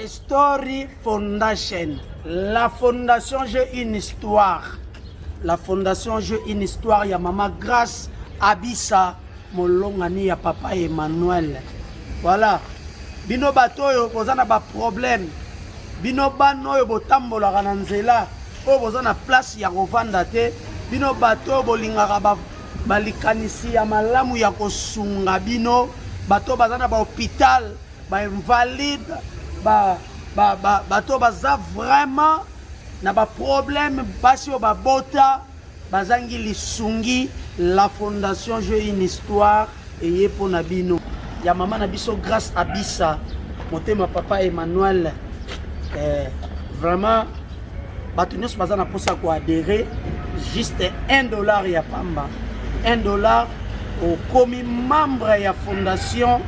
Story Foundation. La fondation J'ai une histoire. La fondation J'ai une histoire. Ya Maman Grâce Abissa Molongani ya Papa Emmanuel. Voilà. Bino batoyo bozana ba problème. Bino banoyo botambola kananzela. O bozana place ya kovanda te. Bino batoyo bolingaka balikanisi ya malamu ya kosunga bino. Bato bazana ba hôpital, ba invalide. Bato baza vraiment na ba problème basi o babota bazangi lisungi. La fondation J'ai une histoire et yepo na bino ya Maman na biso Grâce Abissa motema Papa Emmanuel. Vraiment bato nyonso baza na posa ko adhérer juste $1 ya pamba. $1 au commis membre ya fondation.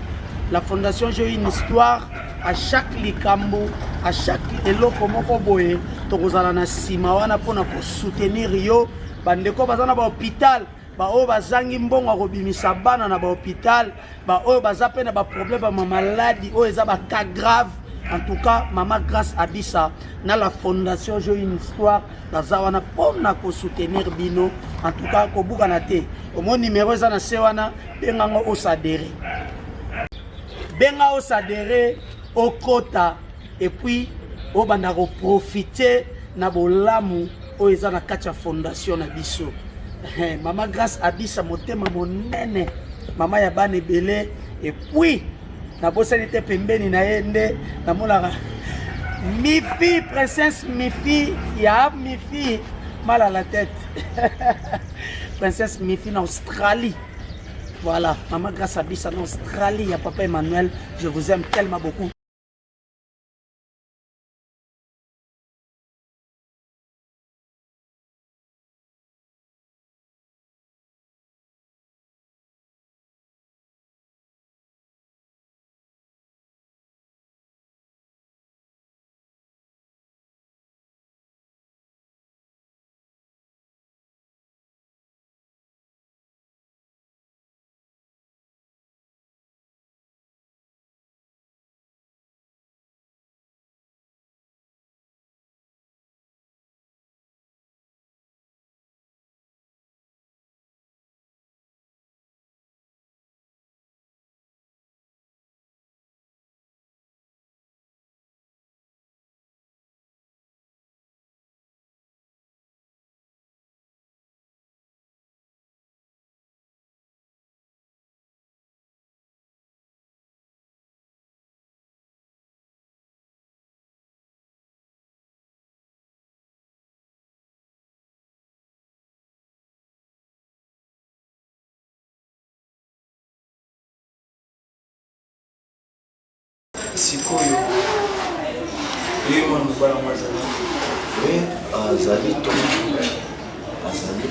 La fondation J'ai une histoire. À chaque likambo, à chaque eloko moko boye, tokozala na sima wana pona ko soutenir yo bandeko bazana ba hôpital, ba o bazangi mbongo kobimisa bana na ba hôpital, ba o bazape na ba problème ba maladie o eza ba cas grave. En tout cas, Maman Grâce Abissa na la fondation J'ai une histoire baza wana pona ko soutenir bino. En tout cas, ko buka na te. Au mon numéro eza na se wana benga o sadere. Benga o sadere au quota et puis au banda profiter na bolamu o eza na kacha fondation na biso. Maman Grâce Abissa motema monene mama ya bana belé et puis na bosani te pembeni na yende na molaka mi fille princesse mi fille ya mi fille mal à la tête. Princesse mi fille en Australie. Voilà, Maman Grâce Abissa en Australie, il y a Papa Emmanuel, je vous aime tellement beaucoup. Sikoyo lui mon bala mazali azali to azali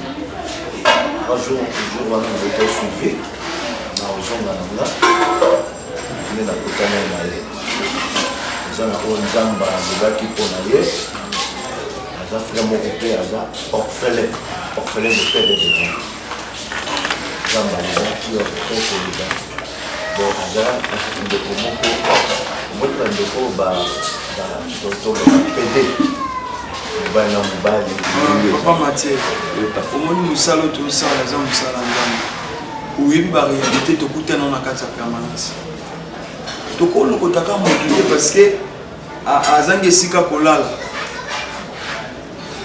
un jour wana j'étais suivi na ozonga nanga ne na kotana na ye zana o nzamba zaki pona ye aza frère moko pe aza orphelin de père et de mère nzamba zaki orphelin solidaire bon aza ndeko moko mweta ndeko ba totolo pede bana mobali papa Mathieu omoni musala to musala za musala nzambe oyebi ba réalité tokutana na kati ya permanence tokolo kotaka moduler parce que azangi esika kolala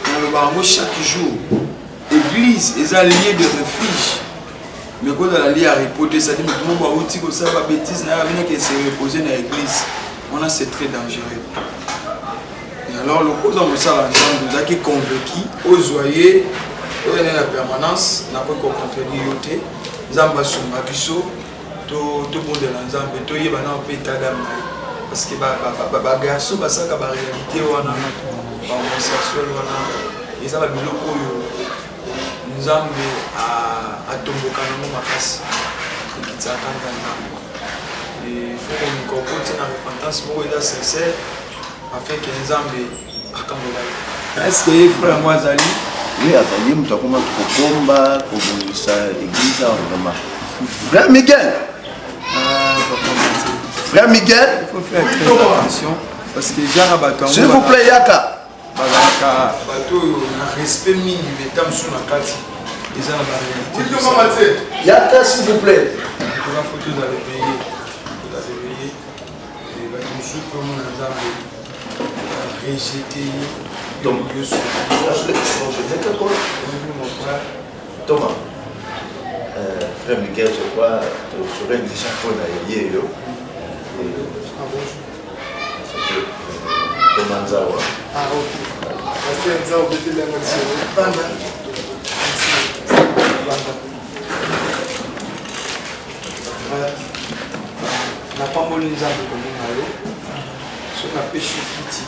na lobango chaque jour église eza lieu de refuge. Mais quand on a lié à reposer, ça dit que tout le monde va dire que ça va bêtise, qui se reposer dans l'église. C'est très dangereux. Et alors, le cause de ça, nous avons convaincu aux joyeux, aux la permanence, n'a pas contredit yoté, Zamba Sumba Bisso, tout le monde de l'ensemble, tout le monde a pété d'âme. Parce que les garçons, ça a la réalité, les homosexuels, ils ont la Nzambe a tomboka na makasi ekitaka nzambe et faut qu'on comporte na repentance pour être sincère afin que Nzambe akambola. Est-ce que frère moi azali oui azali mutakoma tukomba kubulisa église vraiment frère Miguel papa frère Miguel il faut faire très attention parce que jara bato S'il vous plaît, Yaka. bazalaka bato oyo na respect mingi beta mosusu na kati eza na baréalité Yaka, s'il vous plaît. toza fo tozala peye bato mosusu mpe omona nzambe rejete ye Donc, nyonso Thomas, frère Michael, je crois, tu serais déjà pour la hier. Thomas Nzawa. Ah, ok. Parce que Nzawa peut être la na pamboli nzambe komona yo soki napesi kiti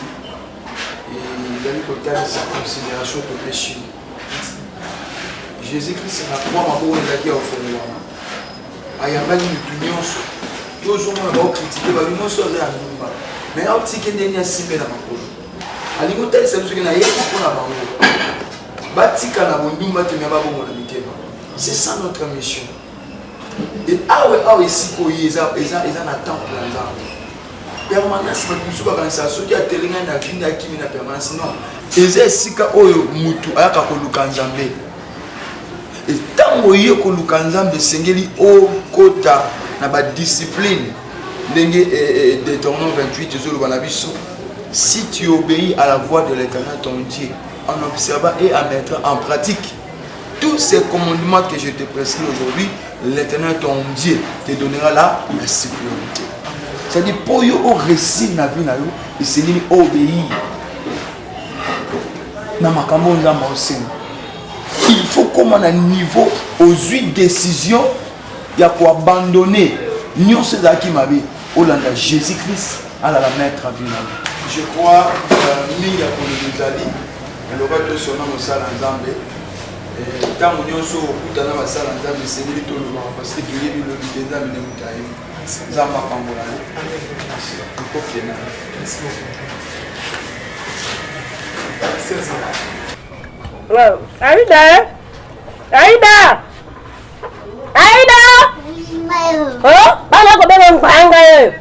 ezali kotalisa considération topesi yo jésus-christ na kwa maboko ezalaki ya ofungwama ayambaki mitu nyonso tozomona baokritike babi nyonso aza ya ndumba me aotike ndeni asimbe na makolo alingi otalisa biso ke nayeki mpona bango batika na bondumba te me babongo na mitema c'est ça notre mission et awe esika oyi eza na temple ya nzambe permanence bato mosusu bakanisa soki atelengai na vindi akimi na permanence non eza esika oyo mutu ayaka koluka nzambe ntango oye koluka nzambe esengeli okota na badiscipline ndenge Deutéronome 28 ezoloba na biso si tu obéis à la voix de l'Éternel ton Dieu en observant et en mettant en pratique tous ces commandements que je te prescris aujourd'hui, l'Éternel ton Dieu te donnera la sécurité. C'est-à-dire pour yo au récit na vie na yo, il s'est dit obéir. Na makambo nzamba aussi. Il faut comme à un niveau aux 8 décisions il y a quoi abandonner nous c'est là qui m'a dit Hollanda Jésus-Christ à la mettre à vie. Je crois mingi ya kolizali le roi de son nom au sala nzambe ntango nyonso okutana basala nzambe esengeli tolobaka parce que toyebi lobi te nzambe nde moto ayebi nzambe apambola ye okokena Aïda! Aïda! Aïda! Oh, bana ko bebe ngwanga ye.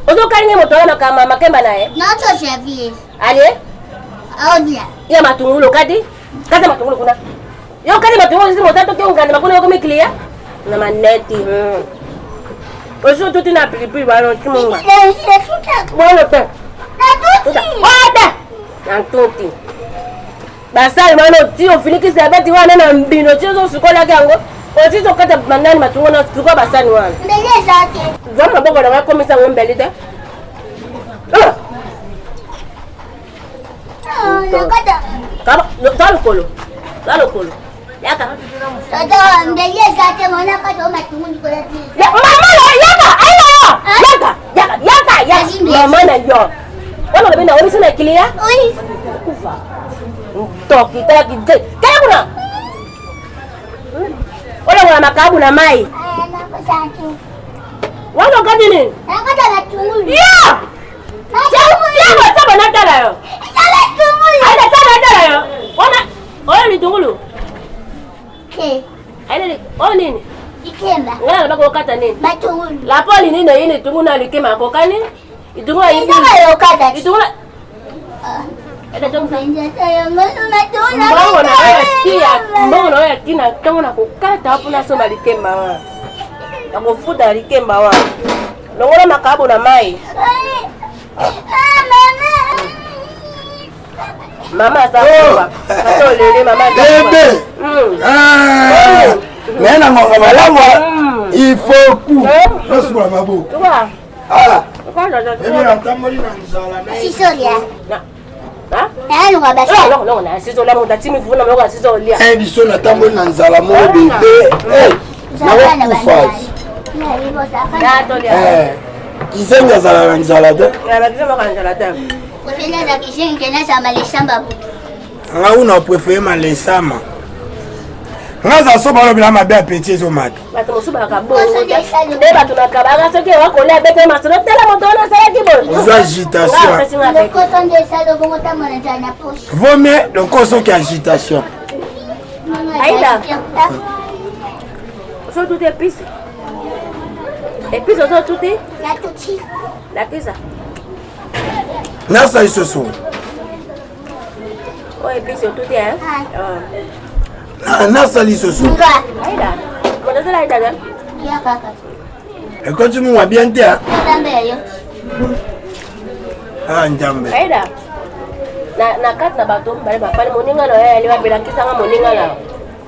Ozo kalinge moto na kama makemba naye. Nacho chevier. Ale? Audia. Ya matungulu kadi? Kata matungulu kuna. Yo kadi matungulu sisi motato ke ungana makuna yoko miklia. Na maneti. Ozo tuti na pilipili bano timunga. Bwana pe. Na tuti. Wada. Na tuti. Basali mano ti ofiniki sabati wana na mbino chezo sukola kango. Ozizo kata manani matungo na suko basani wana. Mbele zake. Zama boko na komisa ngembele de. Nakata. Kama talukolo. Talukolo. Yaka. Tata mbele zake mwana kata matungo nikola ti. Mama yaka ayo. Yaka. Mama na yo. Wana lebenda woni sina kilia? Oui. Kufa. Toki taki je. Kaya kuna. Wala wana makabu na mai. Nakosatu. Wana kadi ni? Nakata matungo. Yeah. Saba natala yo. Saba tungulu. Aida saba natala yo. Ona ni tungulu. Ke. Aida ni nini? Ikemba. Ngala bako kata nini? Matungulu. La poli nini na yini tungulu na likema kokani? Itungulu hivi. Kama yo kata. Itungulu. Ada tungulu. Mbongo na ya kina tungulu na kukata hapo na soma likema wa. Nakufuta likema wa. Nongola makabu na mai. Mama sawa. Sasa lele mama bébé. Mais na ngonga malamu. Il faut coup. Laisse moi ma beau. Tu vois? Ah. Quoi là? Bébé na tamoli na nzala na. Sisolia. Hein? Nalo ngabasa. Non, na sisolia mo tatimi vuna mo sisolia. Eh biso na tamoli na nzala mo bébé. Eh. Na wakufa. Kizenga zala na nzala de. Ya bakisha makanja de. Kufanya za kishinge na shamba lishamba. Nga una préféré malesama. Nga za so balo bila mabe appétit zo mat. Bato mosuba kabo. De bato na kabanga soki wako le bete masolo tela moto na sala kibo. Aux agitation. Le coton de salo bongo tamona na poche. Vaut mieux le coso qui agitation. Aïda. So tout épice. Épice so tout est. La tuti. La pizza. Nasa isoso. Ouais, puis surtout, hein. Nasa isoso. Aïda. Mon Dieu, Aïda, hein. Et quand tu m'as bien dit, ah, Njambe. Aïda. Na carte na bateau, bale ba pale moninga na yeye aliwa bila kisanga moninga na.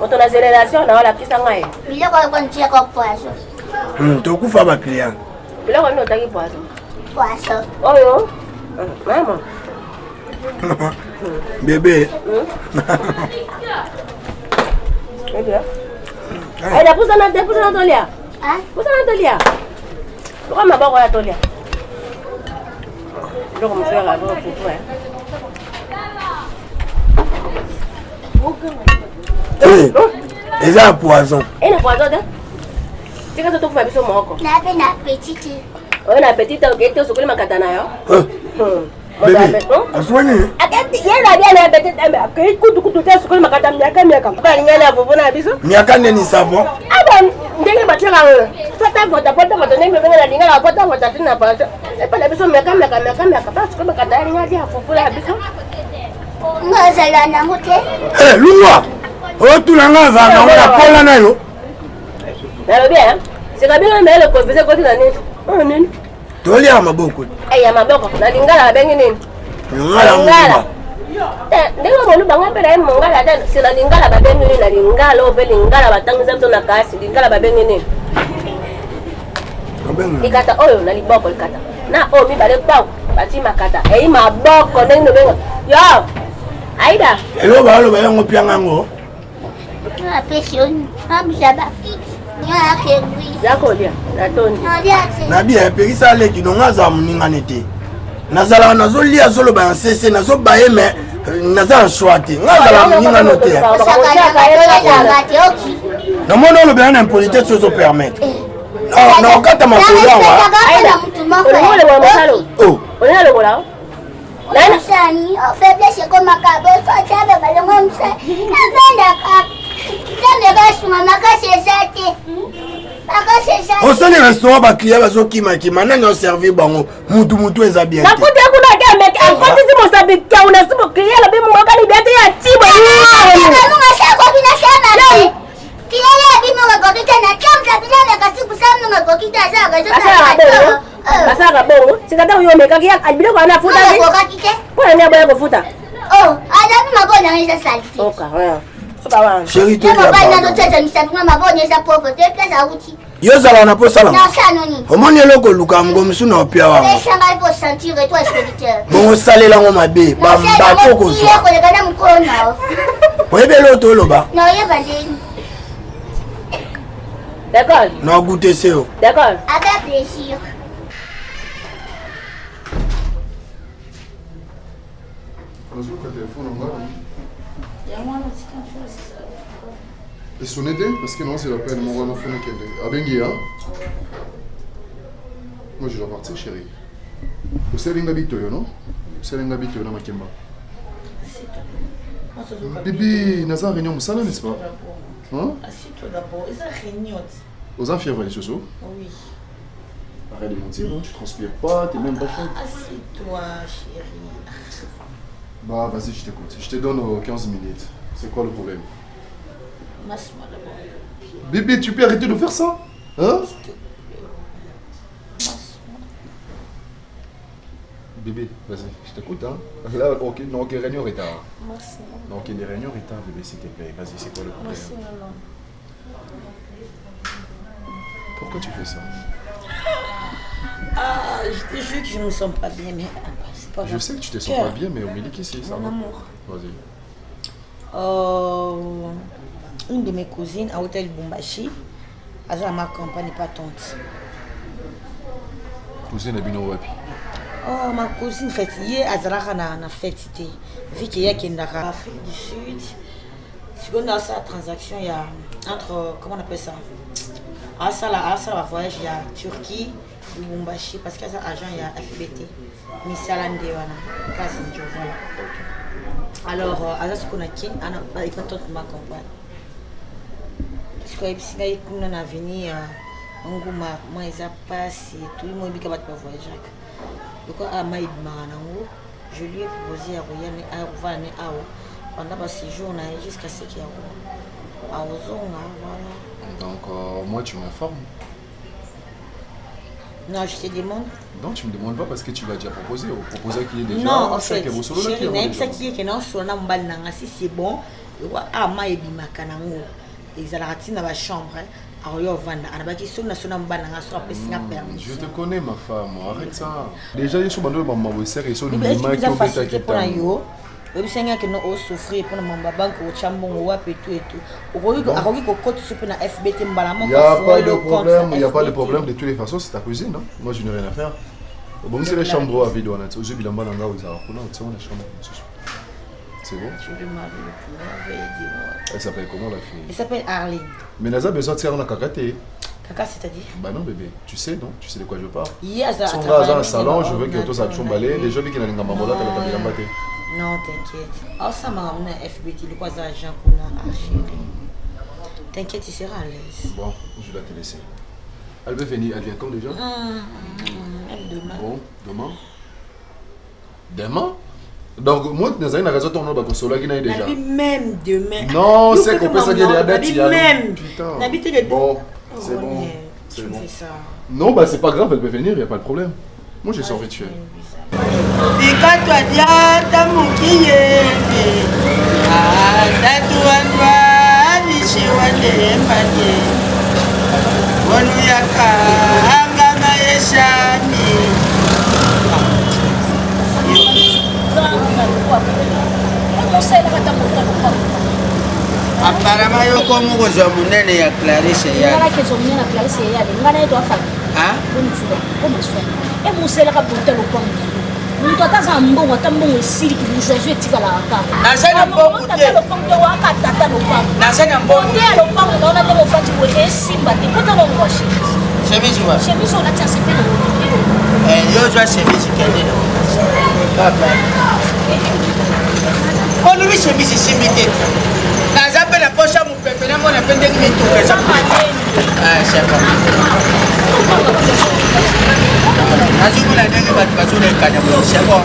Quand on a génération na wala kisanga yeye. Bila kwa kontia kwa poisson. Tokufa ba client. Bila kwa nini utaki poisson? Poisson. Oyo. Mama. Bébé. Aïda, pousse na tolia. Hein? Pousse na tolia. Pourquoi ma bako ya tolia? Je comme ça là, pour toi. Oui. Ils ont un poison. Et le poison, tu sais que tu fais mon corps. Na petite. On a petite, ok, tu as soufflé ma katana. Bébé. Assoigne. Akati, il y a bien la petite, mais tu as soufflé ma katana. Pas rien à vous, vous n'avez pas. Miaka ni savon. Ah bon, dès que tu as votre nez, mais la ligne à la porte, votre fille n'a pas. Et pas la personne, mais quand parce que ma katana, il y a dit à vous pour la personne. Moi, je l'ai namouté. Eh, Lungwa. Oh, tu l'as nga za na wala pola na yo. Na bien, c'est quand bien mais le confesseur côté na nini. Oh nini. Toli ya maboko. Eh ya maboko, na lingala bengi nini? Lingala. Ndenge monu banga pe na mongala tena, c'est na lingala ba bengi nini na lingala ope lingala batangisa to na kasi, lingala ba bengi nini. Ikata oyo na liboko ikata. Na o mi bale pau, bati makata. Eh maboko ndenge benga. Yo. Aïda. Elo ba lo ba yango pianga ngo. La pression. Abjaba. Ya kebri. Yakolia, na tondi. Na bien pekisa leki no ngaza muninga nete. Nazala nazolia zolo ba nsese nazo baye me naza shwate. Ngazala muninga note. Na mono lo bien impolité sozo permettre. Non, quand tu m'as posé en bas. Oh, on est le voilà. Sani, on fait blesser comme un cabot, ça tient le ballon comme ça. On sent les restaurants ba client bazo kima kima nani on servi bango mutu eza bien. Na kuti kuna ke mec en fait si mo sabi ka una si mo client la be mo ka ni bete ya tibo. Munga shako bina shana. Kilele bi mo ko kita na kamza bila na kasi kusamu ngo ko kita za ga zo. Basa ka bongo, sikata uyo meka kia albile kwa na futa ni. Ko ka kike? Kwa ni aboya ko futa. Oh, ada bi mabona ngisa salti. Oka, ouais. Soba Chérie, tu es yo zala na posa la. Non, ça non ni. Omoni eloko luka ngo musu na opia wa. Les changal pour sentir et toi expéditeur. Bon salela ngo mabe ba mbako ko so. Oyebe lo to loba. Non, il va dire. D'accord. Na goûter seo. D'accord. Avec plaisir. Et son aidé, parce que non, c'est la peine, mon roi l'enfant qu'elle a bengi, hein. Moi, je dois partir, chérie. Vous savez l'ingabito, non? Vous savez l'ingabito, non, Makemba? Bibi, Nazar réunion, Moussala, n'est-ce pas? Hein? Assieds-toi d'abord, ils ont réunion. Aux infirmes, les chouchous? Oui. Arrête de mentir, hein? Tu transpires pas, t'es même pas chaud. Assieds-toi, chérie. Bah, vas-y, je t'écoute. Je te donne 15 minutes. C'est quoi le problème? Masse-moi d'abord. Bibi, tu peux arrêter de faire ça? Hein? Bébé, vas-y, je t'écoute, hein. Là, ok, non, ok, réunion retard. Masse-moi. Non, ok, des réunions retard, bébé, s'il te plaît. Vas-y, c'est quoi le problème? Masse-moi. Pourquoi tu fais ça? Ah, je te jure que je ne me sens pas bien, mais c'est pas grave. Je sais que tu te sens pas bien, mais au milieu ici, ça Mon va. amour. Vas-y. Une de mes cousines à Hôtel Bumbashi, à ma campagne pas tante. Cousine Abino Wapi. Oh, ma cousine fait hier à Zara na fête c'était vu qu'il y a qui est Afrique du Sud. Second dans sa transaction il y a entre comment on appelle ça? À ça la voyage il y a Turquie, Lubumbashi parce qu'il y a agent il y a FBT. Misalande wana kasi ndio voilà. Alors à ce qu'on a qui ana pas tant ma campagne. Parce que si il kuna na venir nguma moi ça passe tout le monde qui va pas voyager. Donc à maïd manango Je lui ai proposé à Royane pendant le séjour jusqu'à ce qu'il y a voilà. Donc, moi, tu m'informes. Non, je te demande. Non, tu me demandes pas parce que tu l'as déjà proposé. Proposer qu'il y ait déjà. Non, en fait, chérie, si c'est bon, je te connais, ma femme, arrête ça. Déjà, il y a ma sœur et son que il n'y a pas de problème de toutes les façons, c'est ta cuisine, non? Moi je n'ai rien à faire. Bon, c'est les chambres à vide, c'est bon? Elle s'appelle comment la fille? Elle s'appelle Arlene. Mais Naza a besoin de faire un cacaté. Caca, c'est-à-dire? Bah non bébé, tu sais non? Tu sais de quoi je parle? Son gars dans le salon, je veux que tout ça soit emballé. Les gens qui n'ont pas de non, t'inquiète. Oh, ça m'a amené à FBT, le croisage Jean Kouna, chérie. T'inquiète, tu seras à l'aise. Bon, je vais te laisser. Elle veut venir, elle vient quand déjà? Demain. Bon, demain? Demain? Donc, moi, tu n'as pas ton nom pour cela qui n'a déjà. Même demain. Non, c'est qu'on peut se dire la date. Même. Bon, c'est bon. C'est bon. Non, bah c'est pas grave, elle peut venir, il n'y a pas de problème. Moi, j'ai son rituel. Ikatwa diata mukiyende atatuanwa nishiwandembanye wanuyaka angama yeshani aparama yoko mukozwa munene ya Clarisse yale muntu ataza mbongo ata mbongo esili kibujoisu etikalaka naza na mbongo te lopango wakatata lopango naza na mbongo te lopango naona te mofati boye esimba te kota longo wa chemise wa chemise olati asepe na yo zwa chemise kende na papa olubi chemise simbi te naza mpe na posha mopepe na mona mpe ndenge mitupesa nazokuna ndenge bato bazolekana c'est bon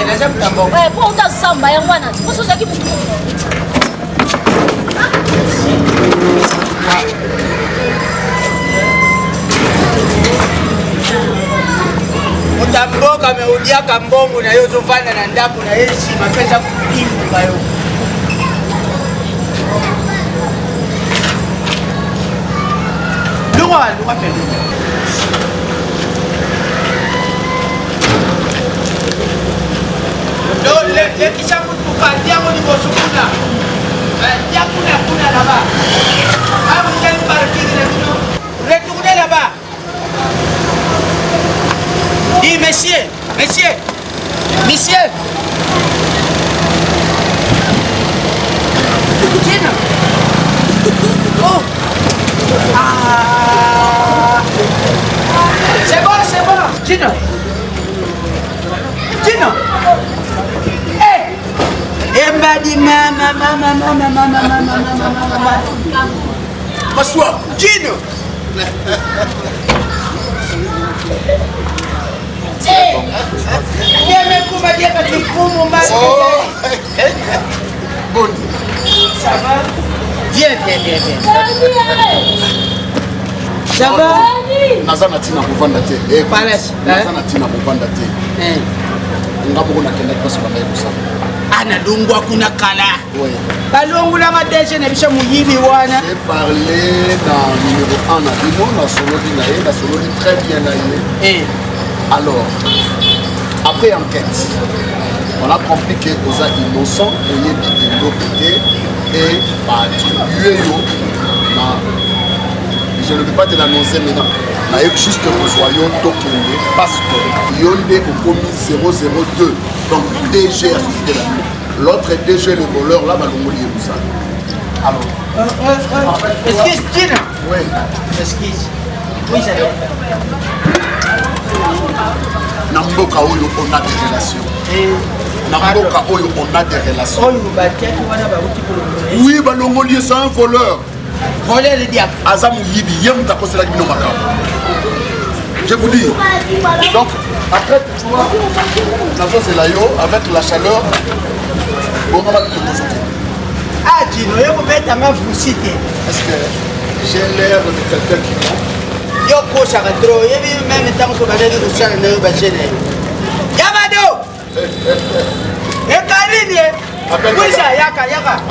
naza mutambongo po utasamba yango wana poso ozalaki mutu mutamboka me oliaka mbongo na yo ozovanda na ndako na ye nsima mpeza kuimbuka yo lunga pelu lekisa mutuka tiango liboso kuna tia kuna là-bas vous avez parking retournez là-bas. Dis monsieur Gina. Oh. Ah. C'est bon. Gina. Emba di mama. Bonsoir, Gina. Bon. Ça va? Viens. Ça va? Naza na tina kovanda te. Palace. Naza na tina kovanda te. Ngabo na kenda kwa sababu ya kusema. Ana dungwa kuna kala. Oui. Balongo la madeshe na bisha muyibi wana. J'ai parlé dans numéro 1 na bino na solo dit très bien na yé. Alors, après enquête, on a compris que vous êtes innocent, vous êtes de l'OPT et attribué. Je ne peux pas te l'annoncer maintenant. Mais juste que vous soyez token parce que Yolde au commis 002. Donc DG associé là. L'autre est DG le voleur là, Balongoli et Moussa. Alors. Excuse Tina. Oui. Excuse. Oui, ça va. Namboka Oyo, on a des relations. Namboka Oyo, on a des relations. Oui, Balongoli c'est un voleur. Voler le diable. Azam Yibi, Yem Takosela Bino Makam. Je vous dis. Donc, après, tu vois, c'est là, avec la chaleur, bon, on va tout sauter. Ah, Gino, il faut mettre ma foucité. Est-ce que j'ai l'air de quelqu'un qui ment? Yo, coach, à trop. Il y a même temps que je vais aller au châle de Bachene. Yamado! Et Karine! Oui, ça, Yaka.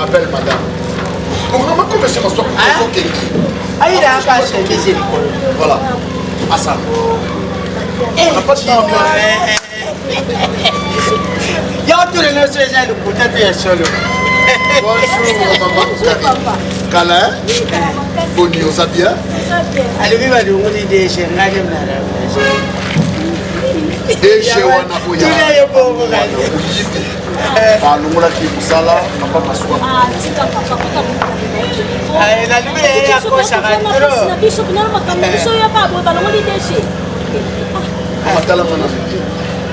Appelle madame. On va commencer à se faire. Ah, il a un cachet, mais voilà. À ça. On n'a pas de temps. Il y a tous les noms sur les gens, peut-être qu'il y a solo. Bonjour, maman. Câlin. Boni, on s'habille. Allez, vive à nous, on dit des chiens, des chez Wanakoya. Balongola qui vous sala, papa Maswa. La lumière est à gauche à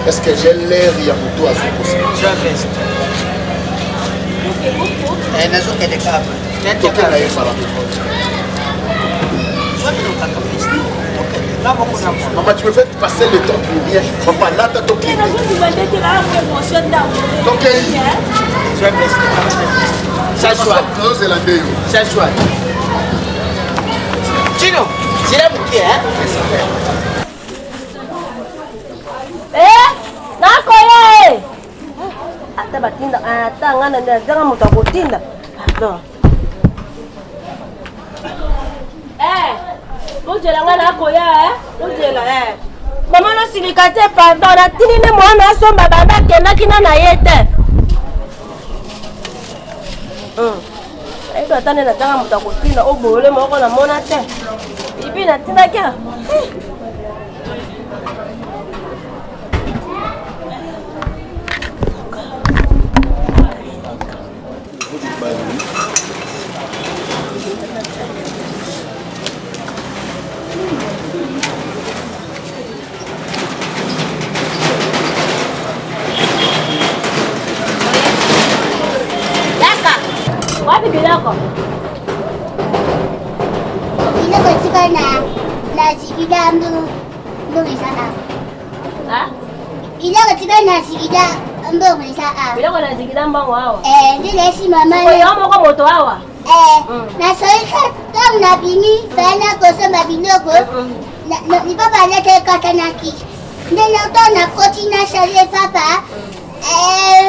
est-ce que j'ai l'air il y a moto à ce poste? Je reste. Et nous avons des câbles. Maman, tu me fais passer le temps pour rien. Papa, là, t'as ton clip. Ok. Je reste. Ça soit. Ça soit. Gino, c'est là pour qui, hein? Nakoye! Ata batinda, ata ngana ndanga mutu akotinda. Pardon. Ojela ngana akoya, ojela, Maman no silikate, pardon, natini ne mwana asomba baba kendaki na ye te. Edo atane na ndanga mutu akotinda, obole moko na mona te. Ibi natindaki. Wapi biloko? Biloko tika na zikida mbongo sana. Ha? Biloko tika na zikida mbongo sana. Biloko na zikida mbongo hawa? Ndile si mama. Oyo moko moto hawa? Na soika tangu na bimi fana kosoma biloko. Ni papa alete katanaki. Ndele na koti na shale papa.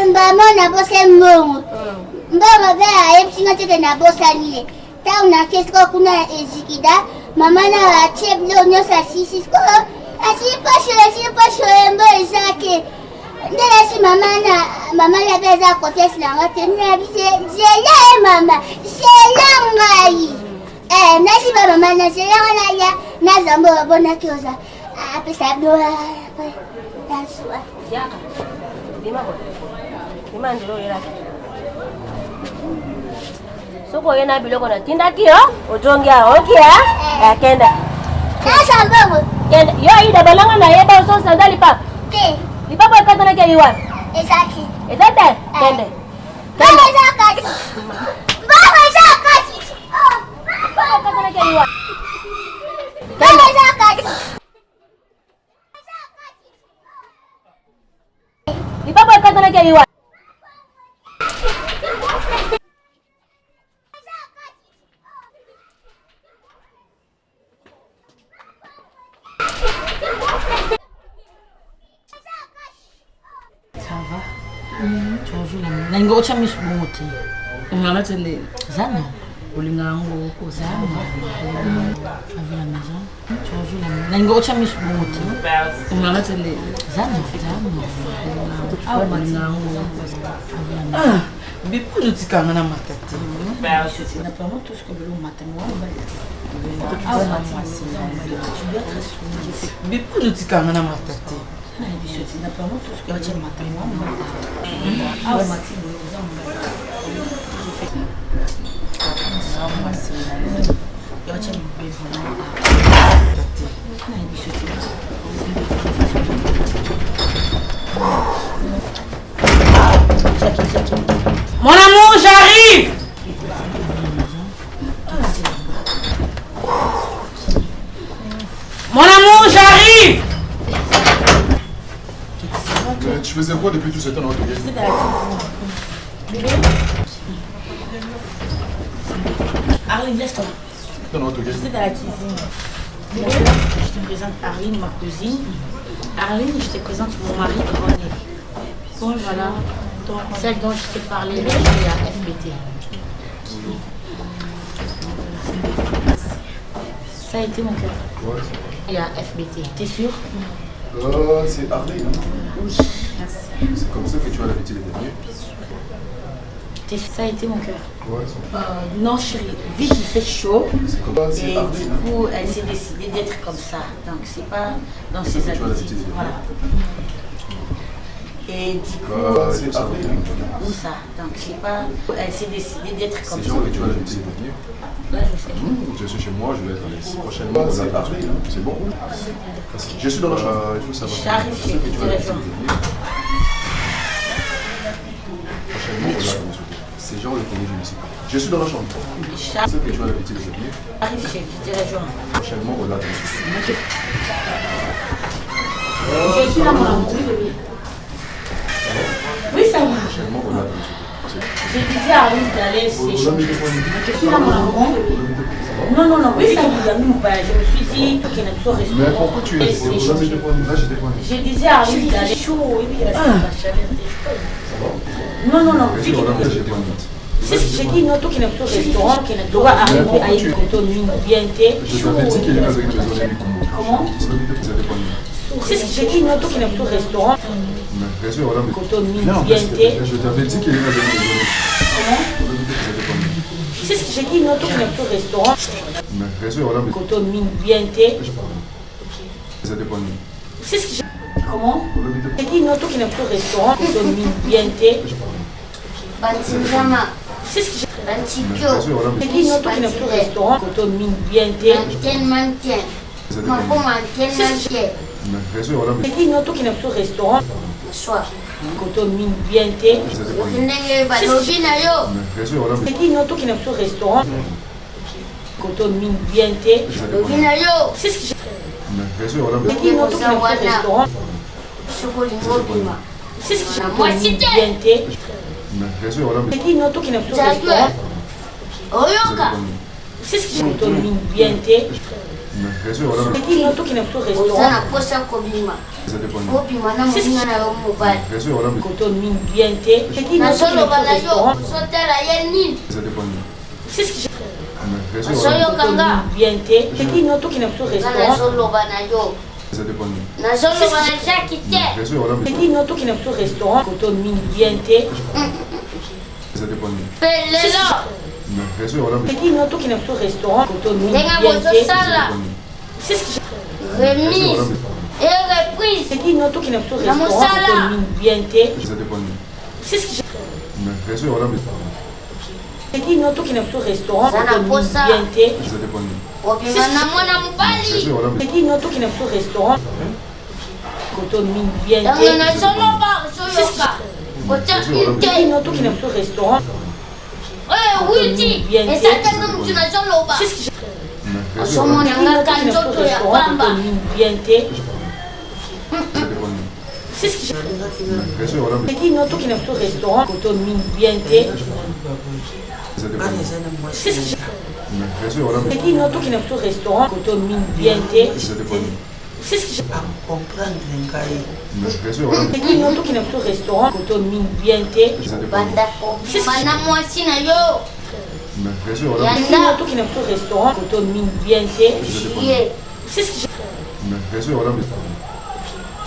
Mbamo na bose mbongo. Mbongo bea epsinga tete na bosa nile. Tangu na kesko kuna ezikida. Mama na wache bilo nyosa sisi sko. Asi posho embo ezake. Ndele si mama la beza kotes na ngote nabi zela mama zela ngai. Nasi ba mama na zela na ya na zambo bona kioza. Pesa do taswa. Yaka. Dima ndilo yela. Soko yena biloko na tindaki yo ojongia okia kenda. Kasa mbongo. Kenda yo ida balanga na yeba so sandali papa. Te. Ipapa ikatana kia iwan. Ezaki. Ezate kende. Mbongo ezakati. Mbongo ezakati. Ipapa ikatana kia iwan. Mbongo ezakati. Ipapa ikatana kia iwan. Ça va? Tu as vu la maison? Nango cha misu bongote. On a tendé. Zana. Olingango ko Zana. Tu as vu la maison? Tu as vu la maison? Nango cha misu bongote. On a tendé. Zana. Ah, olingango. Ah, bipo lutikanga na matati. C'est naturellement tout ce que le matin moi on va dire. Ah, on va dire. Tu dois être soumis. Bipo lutikanga na matati. C'est naturellement tout ce que le matin moi on va dire. Ah, on va dire. Mon amour, j'arrive. Mon amour, j'arrive. Tu faisais quoi depuis tout ce temps dans votre J'étais à la cuisine. Arline, laisse-toi. J'étais à la cuisine. Je te présente Arline, ma cousine. Arline, je te présente mon mari, René. Bon, voilà. Donc, celle dont je t'ai parlé, là, c'est à FBT. Ça a été mon cœur. Ouais. Et à FBT. T'es sûr? C'est Arline. Oui, merci. C'est comme ça que tu as l'habitude de venir. Ça a été mon cœur. Ouais. Non, chérie, vite, il fait chaud. C'est Et Arline. du coup, elle s'est décidée d'être comme ça. Donc, c'est pas dans ses habitudes. Voilà. Et du coup, C'est Arline. où ça? Donc, c'est pas. Elle s'est décidée d'être comme C'est ça. genre que tu as l'habitude de venir. Là, je sais. Je suis chez moi, je vais être à l'aise. Prochainement, c'est Arline. C'est bon. Je suis dans la chambre. Il faut savoir. J'arrive chez Que tu as l'habitude Rejoins. de venir. Prochainement, on va te c'est genre le collège municipal. Je suis dans la chambre. C'est que tu as l'habitude de venir. J'arrive chez Rejoins. Prochainement, on va te Je suis là, mon amour. Oui, bébé. Oui, ça va. Prochainement, on va te Je disais à Arline d'aller s'échanger. Je suis là, mon amour. Non. Oui, ça va. Je me suis dit qu'il y a un restaurant. Mais pourquoi tu es ici? Je disais à Arline d'aller chaud. Et puis, il reste la chaleur des choses. Non. C'est ce que j'ai dit, non, toi qui n'as pas de restaurant, qui n'a pas arrivé à une cotonne bien thé. Je t'avais dit qu'il y avait une maison du Congo. Comment? C'est ce que j'ai dit, non, toi qui n'as pas de restaurant, Bien sûr, voilà, mais... cotonne bien thé. Je t'avais dit qu'il y avait une maison. Comment? C'est ce que j'ai dit, non, toi qui n'as pas de restaurant, Bien sûr, voilà, mais... cotonne bien thé. Ça dépend. C'est ce que j'ai... Comment? J'ai dit, non, toi qui n'as pas de restaurant, cotonne bien thé. Bantinjama. C'est ce que j'ai... Bantikyo. J'ai dit, non, toi qui n'as pas de restaurant, cotonne bien thé. Mantienne. Mambo mantienne. Bien sûr, voilà, mais... J'ai dit, non, toi qui n'as pas de restaurant, Soir. cotonne bien thé. Ndenge balobi na yo. Bien sûr, voilà, mais... J'ai dit, non, toi qui n'as pas de restaurant, cotonne bien thé. Lobi na yo. C'est ce que j'ai... Bien sûr, voilà, mais... J'ai dit, non, toi qui n'as pas de restaurant, Sokolingo bima. c'est ce que j'ai... Moi, cotonne c'était. bien thé. Bien sûr, voilà, mais... J'ai dit, non, toi qui n'as pas de Jadwe. restaurant, Oyoka. c'est ce que j'ai... cotonne bien thé. Bien sûr, voilà, mais... J'ai dit, non, toi qui n'as pas de Oza restaurant, na posa kobima. Ça dépend. Kobima na moninga na yo mobali. Bien sûr, voilà, mais... cotonne bien thé. J'ai dit, non, toi qui n'as nazoloba pas de na yo restaurant, sotela ye nini. Ça dépend. c'est ce que j'ai... Bien sûr, voilà, nazoyokanga. bien thé. J'ai dit, non, toi qui n'as pas de nga restaurant, nazoloba na yo. ça dépend. nazoloba na jaki te. Bien sûr, voilà, mais... j'ai dit, non, toi qui n'as pas de restaurant, cotonne bien thé. Ça dépend. mpe lelo Bien sûr, voilà, mais... J'ai dit, non, toi qui n'as pas de restaurant, cotonne ndenge bien thé. bozosala C'est ce que j'ai... remise et reprise J'ai dit, non, toi qui n'as pas de na restaurant, mosala. cotonne bien thé. Ça dépend. C'est ce que j'ai... Bien sûr, voilà, mais... J'ai dit, non, toi qui n'as pas de restaurant, Zana cotonne posa. bien thé. Ça dépend. obima na mwana Bien mobali sûr, voilà, mais... J'ai dit, non, toi qui n'as pas de restaurant, cotonne bien yango thé. nazoloba ozoyoka kotya J'ai dit, inte non, toi qui n'as pas de restaurant, oyo witi esatanga motu nazoloba c'est ce que j'ai... Bien sûr, voilà, mais... ozomonanga ka nzoto ya pamba cotonne bien thé. Ça dépend. C'est ce que j'ai... Bien sûr, voilà, mais... J'ai dit, non, toi qui n'as pas de restaurant, cotonne bien thé. Ça dépend. C'est ce que j'ai... Bien sûr, voilà, mais... J'ai dit, non, toi qui n'as pas de restaurant, cotonne bien thé. Ça dépend. C'est ce que j'ai... Bien sûr, voilà, mais... J'ai dit, non, toi qui n'as pas de restaurant, cotonne bien thé. Ça dépend. banda kobima na mwasi na yo Bien sûr, voilà, mais... J'ai dit, non, toi qui n'as pas de restaurant, cotonne bien thé. ye C'est ce que j'ai... Bien sûr, voilà, mais...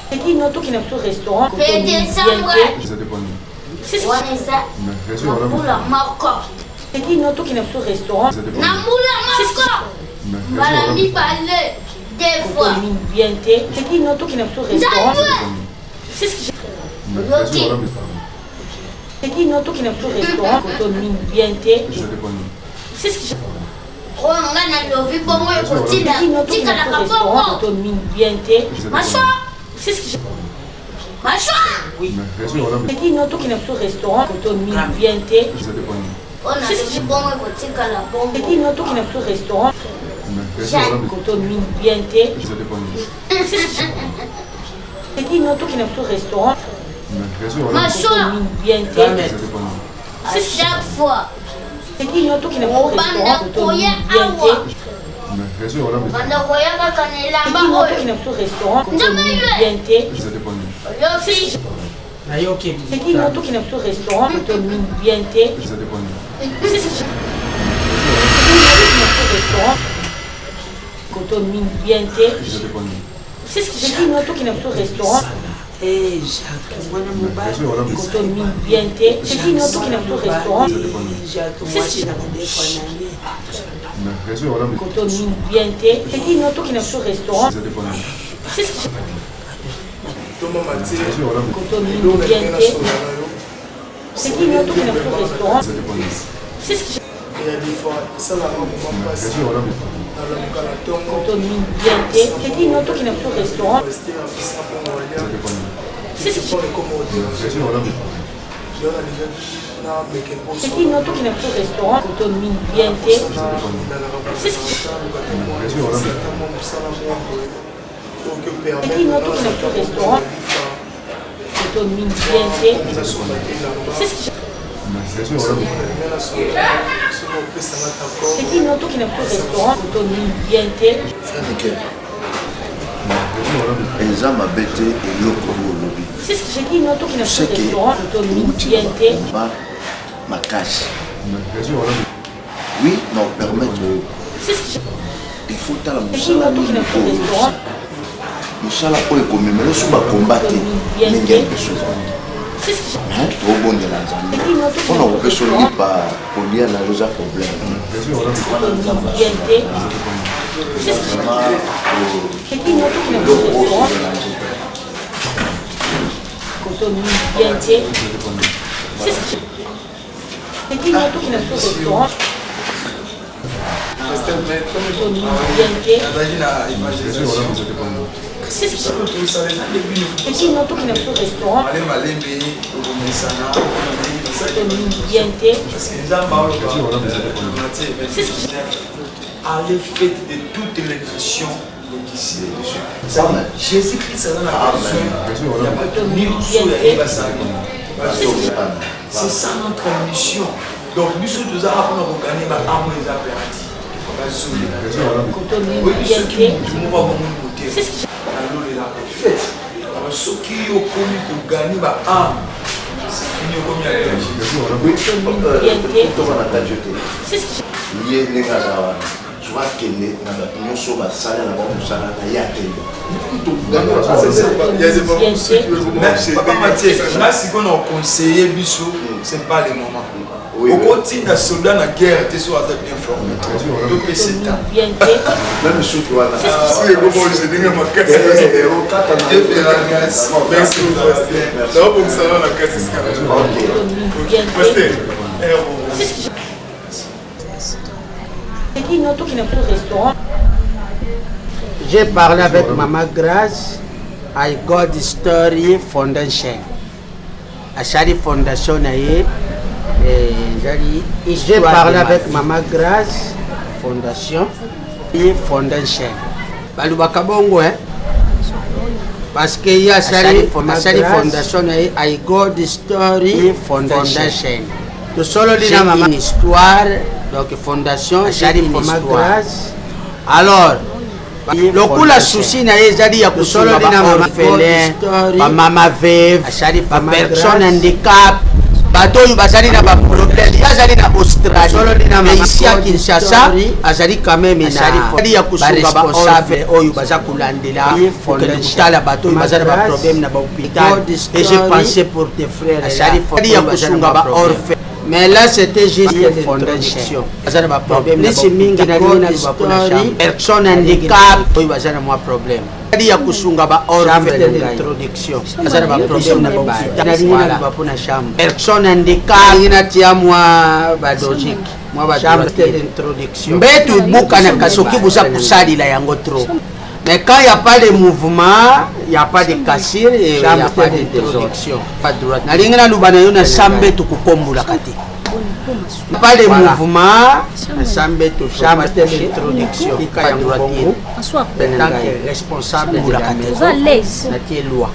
J'ai dit, non, toi qui n'as pas de restaurant, cotonne Fais bien décembre. thé. Ça dépend. C'est ce que wana eza Bien sûr, na voilà, mais... mbula moko j'ai... dit, non, toi qui n'as pas de restaurant, Ça dépend. na mbula moko Bien sûr, mbala voilà, mais... mibale deux fois cotonne bien thé. J'ai dit, non, toi qui n'as pas de restaurant, c'est ce que j'ai... Bien sûr, voilà, mais... J'ai dit, non, toi qui n'as pas de restaurant, cotonne bien thé. Ça dépend. C'est ce que j'ai... oyo nga nalobi bongo J'ai ekotinda dit, non, toi qui n'as pas tikalaka de restaurant, bongo cotonne bien thé. mashwa C'est ce que j'ai... mashwa Bien sûr, voilà, mais... J'ai dit, non, toi qui n'as pas de restaurant, cotonne bien thé. Ça dépend. oyo nalobi bongo ekotikala bongo J'ai dit, non, toi qui n'as pas de restaurant, Bien Coton bien thé. C'est qui notre qui n'a pas de restaurant. Machin. Bien thé. À chaque fois. C'est qui notre qui n'a pas de restaurant. Coton bien thé. Banda koyaka kanela C'est qui bango. notre qui n'a pas de restaurant. Coton bien thé. Yofi. C'est qui notre qui n'a pas de restaurant. Coton bien thé. Coton bien thé. C'est ce que j'ai dit, notre qui n'a pas de restaurant. Eh, Jacques, moi, mon bail. Coton bien thé. C'est qui notre qui n'a pas de restaurant. Jacques, moi, je n'ai Coton bien thé. C'est qui notre qui n'a pas de restaurant. C'est ce que j'ai Coton bien thé. C'est qui notre qui n'a pas de restaurant. C'est ce que j'ai Coton bien thé. C'est qui notre qui n'a pas de restaurant. C'est ce que j'ai C'est qui notre qui n'a pas de restaurant. Coton bien thé. C'est ce que j'ai C'est qui notre qui n'a pas de restaurant. Coton bien thé. C'est ce que j'ai C'est qui notre qui n'a pas de restaurant. Coton bien thé. eza mabe te eloko oyo olobi C'est ce que j'ai dit, notre qui n'a pas de restaurant. Coton bien thé. makasi oui na opermettre C'est ce que j'ai il faut tala C'est qui notre qui n'a pas de restaurant. mosala oyo ekomemela so bakomba te ndenge ya lipeso C'est ce que j'ai tobondela nzambe mpona kopesa olipa kolia na yo eza problème bien thé. C'est ce que j'ai C'est qui notre qui n'a pas de restaurant. Coton bien thé. C'est ce que j'ai C'est qui notre qui n'a pas de restaurant. Coton bien thé. C'est ce que j'ai C'est qui notre qui n'a pas de restaurant. Coton bien thé. C'est ce que j'ai à l'effet de toutes les nations d'ici et de Jésus. Jésus-Christ est dans la personne. Il n'y a pas de mission c'est ça notre mission. Donc nous sommes tous à apprendre à gagner ma arme et les appératifs. Coton bien thé. C'est ce que j'ai ce qui est connu pour gagner ma arme. C'est fini au premier C'est ce que j'ai ye ndenge aza wana soki akende na bato nyonso basala na bango mosala na ye akende Papa Mathieu, là si on a conseillé biso, c'est pas le moment. Au continue à soldat la guerre, tu sois bien formé. Donc c'est temps. même ceux qui wana Si le moment je dis ma carte C'est qui notre qui n'a pas de restaurant. J'ai parlé avec Maman Grace à God Story Foundation. À Chari Fondation, j'ai parlé avec Maman Grace Fondation et Fondation. Balubaka bongo, hein? Parce qu'il y a Chari Fondation et God Story Foundation. Tout seul dit une histoire, donc Fondation, Chari Maman Grace. Alors, lokula susi na ye ezali ya kusolola na mafele bamama veve bapersone handicap bato oyo bazali na baproblème azali na australie mais ici à kinshasa azali quand même ezali ya kusunga baresponsable oyo baza kolandela kotala bato oyo baza na baproblème na bahôpital et j'ai pensé pour tes frères azali ya kusunga baorphe. Mais là, c'était juste une fondation. Lisi mingi na lina story, personne handicap, oyo bazana mwa problème. Kadi ya kusunga ba orphe d'introduction. Bazana ba problème na ba. Na lina ba pona chambre. Personne handicap ina tia mwa ba logique. Mwa ba chambre d'introduction. Mbetu buka na kasoki buza kusali la yango trop. Mais quand il n'y a pas de mouvement, il n'y a pas de cassure et il n'y a pas d'introduction. Pas de droite. Nalingana lubana yona sambe tukukombula kati. Pas de mouvement, chambre d'introduction. Il y a un responsable de la maison. Loi.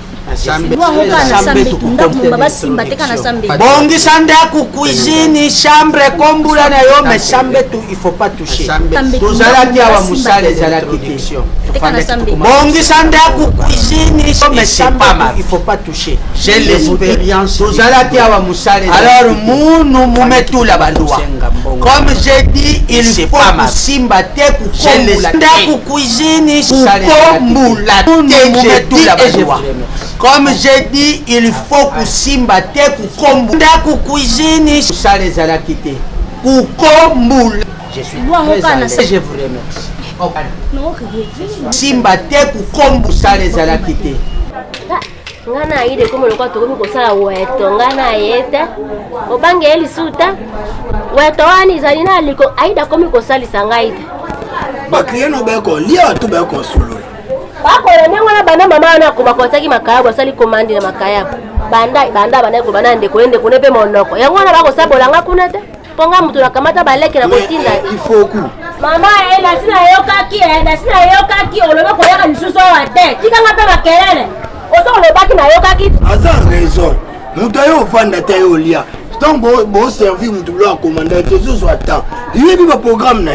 Bongi sande kukuizini chambre kombula na yo mais chambre il faut pas toucher. Tozala kia wa musale za la production. Bongi sande kukuizini mais chambre il faut pas toucher. J'ai l'expérience. Tozala kia wa musale. Alors nous mettons la bandwa. Comme j'ai dit, il faut simba te kukombula. Kukuizini kombula te la bandwa. Comme j'ai dit, il faut que Simba te kukombu. Ndaku cuisine sale zala kite. Kukombu. Je suis très je vous remercie. Simba te kukombu sale zala kite. Ngana ide komo lokwa tokomi kosala weto ngana yeta. Obange eli suta. Weto wani zalina liko aida komi kosalisa ngaida. Ba client beko lia to beko solo. Bakole nengwana bana mama na ko bakotaki makaya basali commande na makaya banda bana ko bana ndeko ende kunepe monoko yangwana bako sabolanga kuna te ponga mtu nakamata baleke na kotinda ifoku mama ela sina yokaki oloba ko yaka nisuso wa te tikanga pe makelele oso lobaki na yokaki aza raison mutu ayo fanda te yo lia tant bo servir mutu lo commander te zo attend yebi ba programme na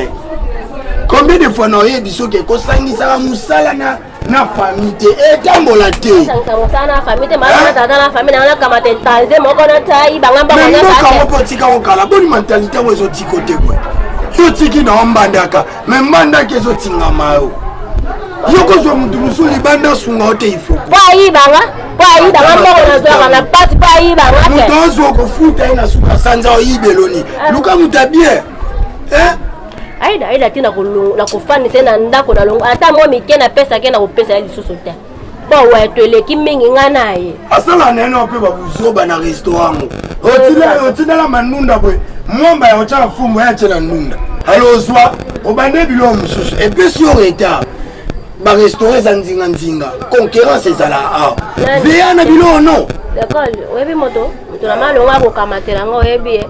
combien de fois na yebi soke ko sangisa musala na famille te etambola te sana famille te mama tata na famille na kamata ntanze moko na tai bangamba banya ka mo potika ko kala boni mentalité wo zo tikote ko yo tiki na mbandaka me mbandaka zo tinga mayo yo ko zo mutu musuli banda sunga ote ifo pa ibanga mboko na zo na pasi pa ibanga mutu zo ko futa ina suka sanza o ibeloni luka mutabie aida tina kulungu na kufani sena ndako na longo ata mo mikena pesa kena kopesa ya lisusu te bo weto eleki mingi ngana ye asala neno pe babuzoba na restaurant otina la manunda bwe mwamba ya ocha fumu ya chela nunda alozwa obande bilo mususu et puis sur retard ba restaurant za nzinga concurrence ezala via na bilo non d'accord webi moto na malonga ko kamatela ngo yebi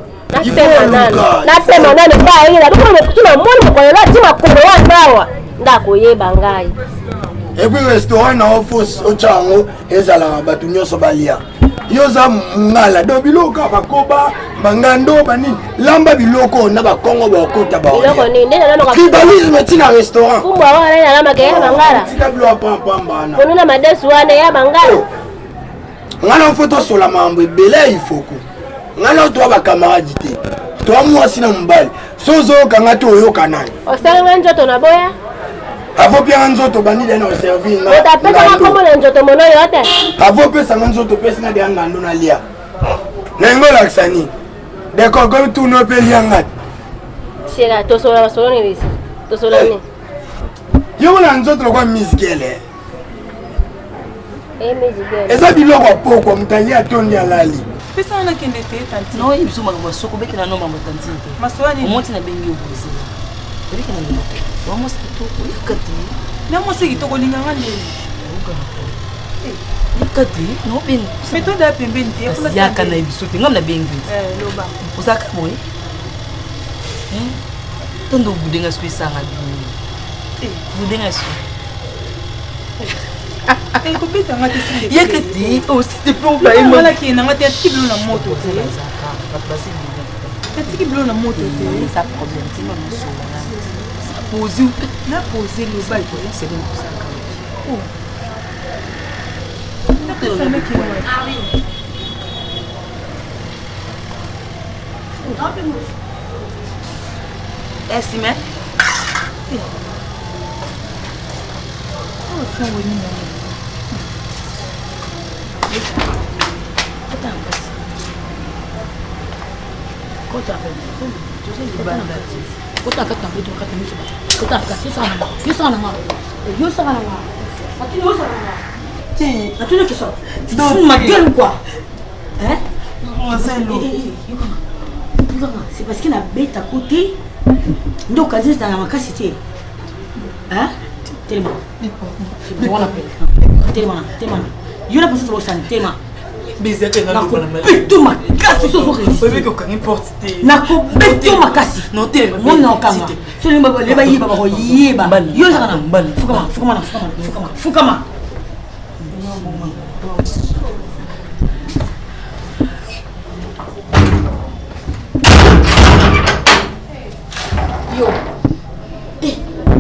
nasema nani mbaya ila duko tuna mwana kwa yola tima kuroa ndawa ndako yeba ngai et puis restaurant na office ochango ezala batu nyoso balia yoza ngala do biloko bakoba bangando banini lamba biloko na bakongo bakota ba biloko nini ndena na tribalisme tina restaurant kumba wana na lamba kaya bangala tika bilo pambana konuna madesu wana ya bangala ngala photo sola mambo ebele ifoko ngala to ba camarade te to mwasi na mbali sozo kanga to yoka nani osanga njoto na boya avo pia nzoto banile na servir na utapesa na komo na njoto mono yote avo pesa nzoto pesa na de ngando na lia na ngola ksani de ko ko tu no pe lianga shira to solo ni visi to solo ni yo na nzoto kwa miskele mizigele eza biloko poko mutali atondi alali pesa na kende te tanti no ibiso makwa soko beti na no mambo tanti maswani omoti na bengi obuzi beti na no wamos kitoko ikati na mo sigi to kolinga ngale ikati no ben meto da pembeni te kuna yaka na ibiso te ngam na bengi loba usaka boy tondo budenga skwisa ngabi budenga swi kopita ngati sinde yekati aussi te plomba imo la ki na ngati atiki bilo na moto te atiki bilo na moto te ça problème ti mama so ça pose na pose le bail c'est bon ça oh na pesa na ki estimé oh ça oui non Kota kata betul kata ni sebab. Kota kasi sana. Kisana ma. Yo sana ma. Ati yo sana ma. Tiens, atu ne kiso. Donc ma gueule quoi. Hein? On s'en loue. C'est parce qu'il a bête à côté. Donc kazi dans ma casité. Hein? Tellement. On appelle. Tellement. Yo na pasa trop sana tellement. Bezete na Nako beto makasi so bébé ko kan importe te. Nako beto makasi. Non te Mon non kanga. So le baba le ba yiba ba ko yiba. Yo sana mbali. Fukama. Yo.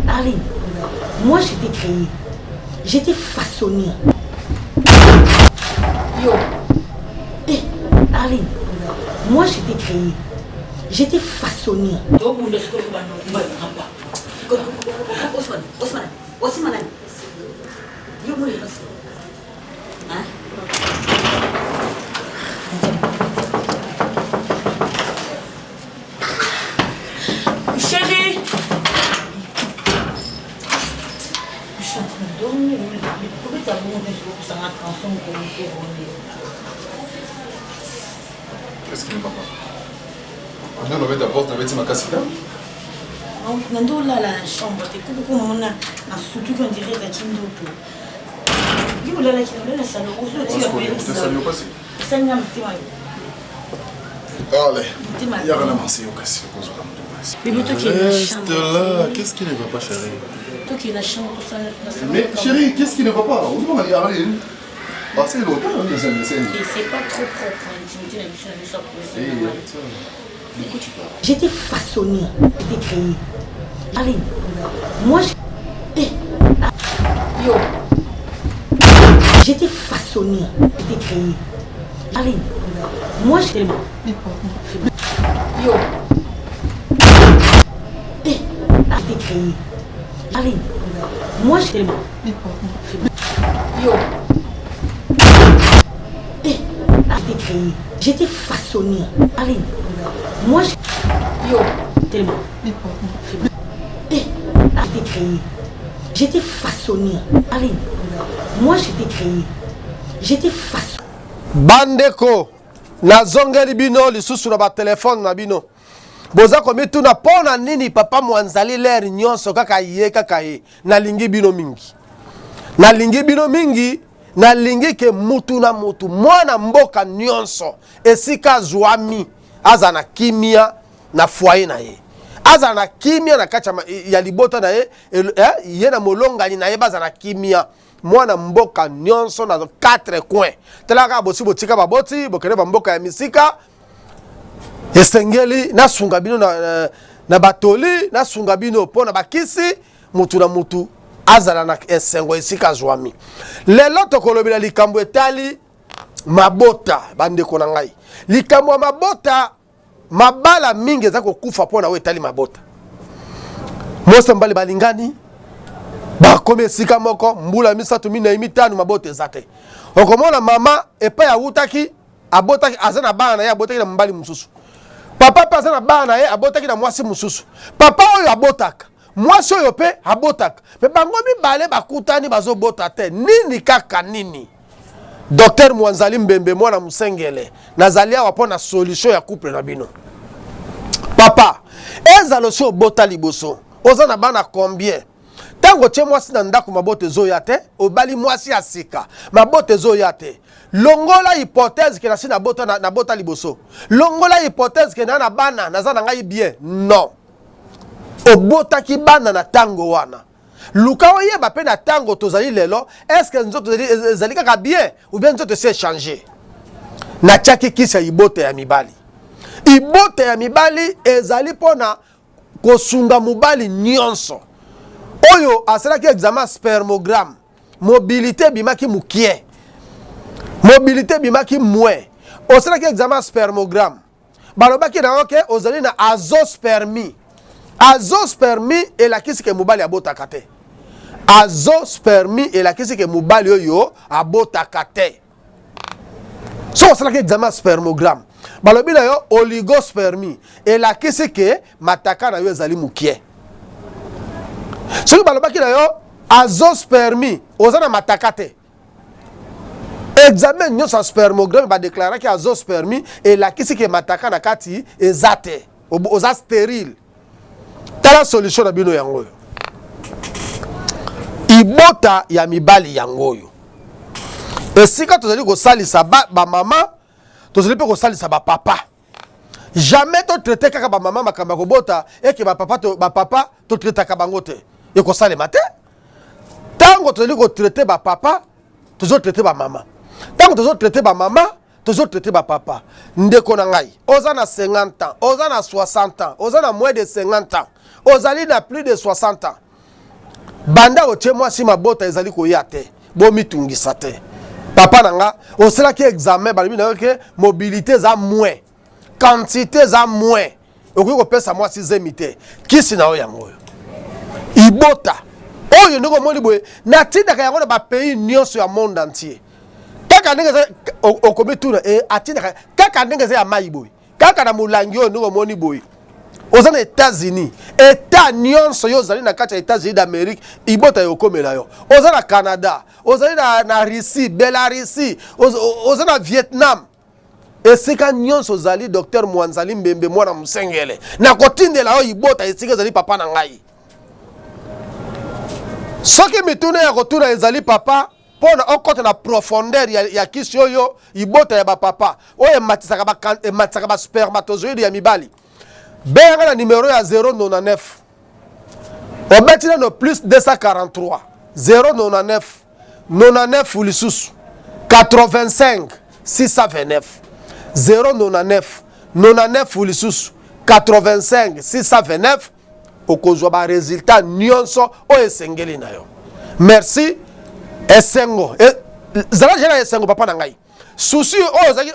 Allez. Moi j'étais créée. J'étais façonnée. Yo. Allez. Moi j'étais créée. J'étais façonnée. Osman. Yo mo le passe. Hein? Chérie. Je suis en train de dormir. Pourquoi tu as besoin de ça attention comme il faut dormir? Qu'est-ce qui ne va pas? On a levé ta porte, on avait dit ma cassita. Nando là la chambre, t'es beaucoup on a surtout qu'on dirait la team d'eau. Yo là la salon, on se C'est salut au passé. Ça n'a pas Allez, il y a rien à manger au cassé. Reste là, qu'est-ce qui ne va pas, chérie? Toi qui es la chambre, tout ça. Mais chérie, qu'est-ce qui ne va pas? Où on va y aller? C'est longtemps, c'est pas trop propre, l'intimité, la mission, J'étais façonnée, j'étais créée. Allez, moi yo. J'étais façonnée, j'étais créée. Allez, moi j'étais yo. J'étais créée. Allez, moi j'étais yo. J'étais créée. J'étais façonnée. Allez, moi yo. Tellement. J'étais créée. J'étais façonnée. Allez, moi j'étais créée. J'étais façonnée. Bandeko, na zongeli bino lisusu na ba téléphone na bino. Boza komi tuna pona nini papa mwanzali l'air nyonso kaka ye kaka ye. Na lingi bino mingi. Na lingi bino mingi. Na lingi ke mutu na mutu mwana mboka nyonso esika zwami aza na kimia na foyer na ye aza na kimia na kacha ya libota na ye ye na molongani na ye baza na kimia mwana mboka nyonso na 4 coins telaka bosi botika baboti bokene ba mboka ya misika esengeli na sunga bino na batoli na sunga bino pona bakisi mutu na mutu azala na esengo esika zwami lelo tokolobela likambo etali mabota bandeko na ngai likambo ya mabota mabala mingi eza kokufa mpona oyo etali mabota mose mbali balingani bakomi esika moko mbula 3-5 mabota eza te okomona mama epai awutaki abotaki aza na bana na ye abotaki na mobali mosusu papa mpe aza na bana na ye abotaki na mwasi mosusu papa oyo abotaka mwasi oyo pe abotaka me bango mibale bakutani bazobota te nini kaka nini Docteur Mwanzali Mbembe mwana musengele nazali awa pona solution ya couple na bino papa ezalo so bota liboso oza na bana combien tango tie mwasi na ndako mabote zoya te obali mwasi ya sika mabote zoya te longola hypothèse ke na si na bota liboso longola hypothèse ke na bana naza na ngai bien non obotaki bana na tango wana luka oyeba pe na tango tozali lelo est-ce que nzoto ezali kaka bien ou bien nzoto se changer na tiaki kisa ibote ya mibali ezali pona kosunga mobali nyonso oyo asalaki examen spermogramme mobilité bimaki mukie mobilité bimaki mwe osalaki examen spermogramme balobaki na oke ozali na azospermie azospermie elakisi ke mobali abotaka te azospermie elakisi ke mobali oyo abotaka te so osalaki examen spermogramme balobi na yo oligospermie elakisi ke mataka na yo ezali mukie soki balobaki na yo azospermie oza na mataka te examen nyonso ya spermogramme badeklaraki azospermie elakisi ke mataka na kati eza te oza stérile tala solution na bino yango oyo ibota ya mibali yango oyo esika tozali kosalisa ba mama tozali pe kosalisa ba papa jamais to traiter kaka ba mama makamba kobota et que ba papa to traiter ka bango te e ko salema te tango tozali ko traiter ba papa tozo traiter ba mama tango tozo traiter ba mama tozo traiter ba papa ndeko na ngai oza na 50 ans oza na 60 ans oza na moins de 50 ans ozali na plus de 60 ans banda otie mwasi mabota ezali koya te bomitungisa te papa nanga oselaki examen balibi na ke mobilité za moins quantité za moins okoki kopesa mwasi zemi te kisi na oyo yango oyo ibota oyo ndeko moni boye na tindaka yango na bapays nyonso ya monde entier kaka ndenge eza okomi tuna atindaka kaka ndenge eza ya mai boye kaka na molangi oyo ndeko moni boye oza na États-Unis état nyonso yo ozali na kati ya États-Unis d'Amérique ibota yo okomela yo oza na Canada ozali na Russie Belarussie oza na Vietnam esika nyonso ozali docteur Mwanzali Mbembe mwana musengele na kotindela yo ibota esika ezali papa na ngai soki mituna ya kotuna ezali papa pona okota na profondeur ya kisi oyo ibota ya bapapa oyo ematisaka ba spermatozoïde ya mibali benga na numéro ya 099 obeti na no plus 243 099 99 lisusu 85 629 099 99 lisusu 85 629 okozwa ba résultat nyonso o esengeli na yo merci esengo zala jena esengo papa na ngai souci ozaki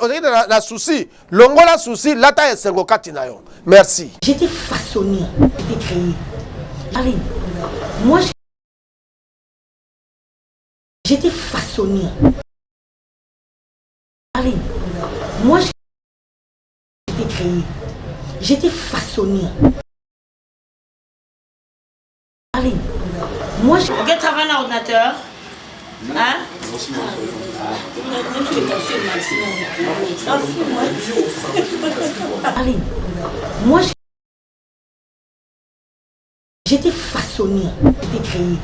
na souci longola souci lata esengo kati na yo merci. J'étais façonné, j'étais créé. Allez, moi j'étais façonné. Allez, moi j'étais créé. J'étais façonné. Allez, moi je... Ok, travaille dans l'ordinateur. Hein? Allez, moi j'étais façonné, j'étais créé.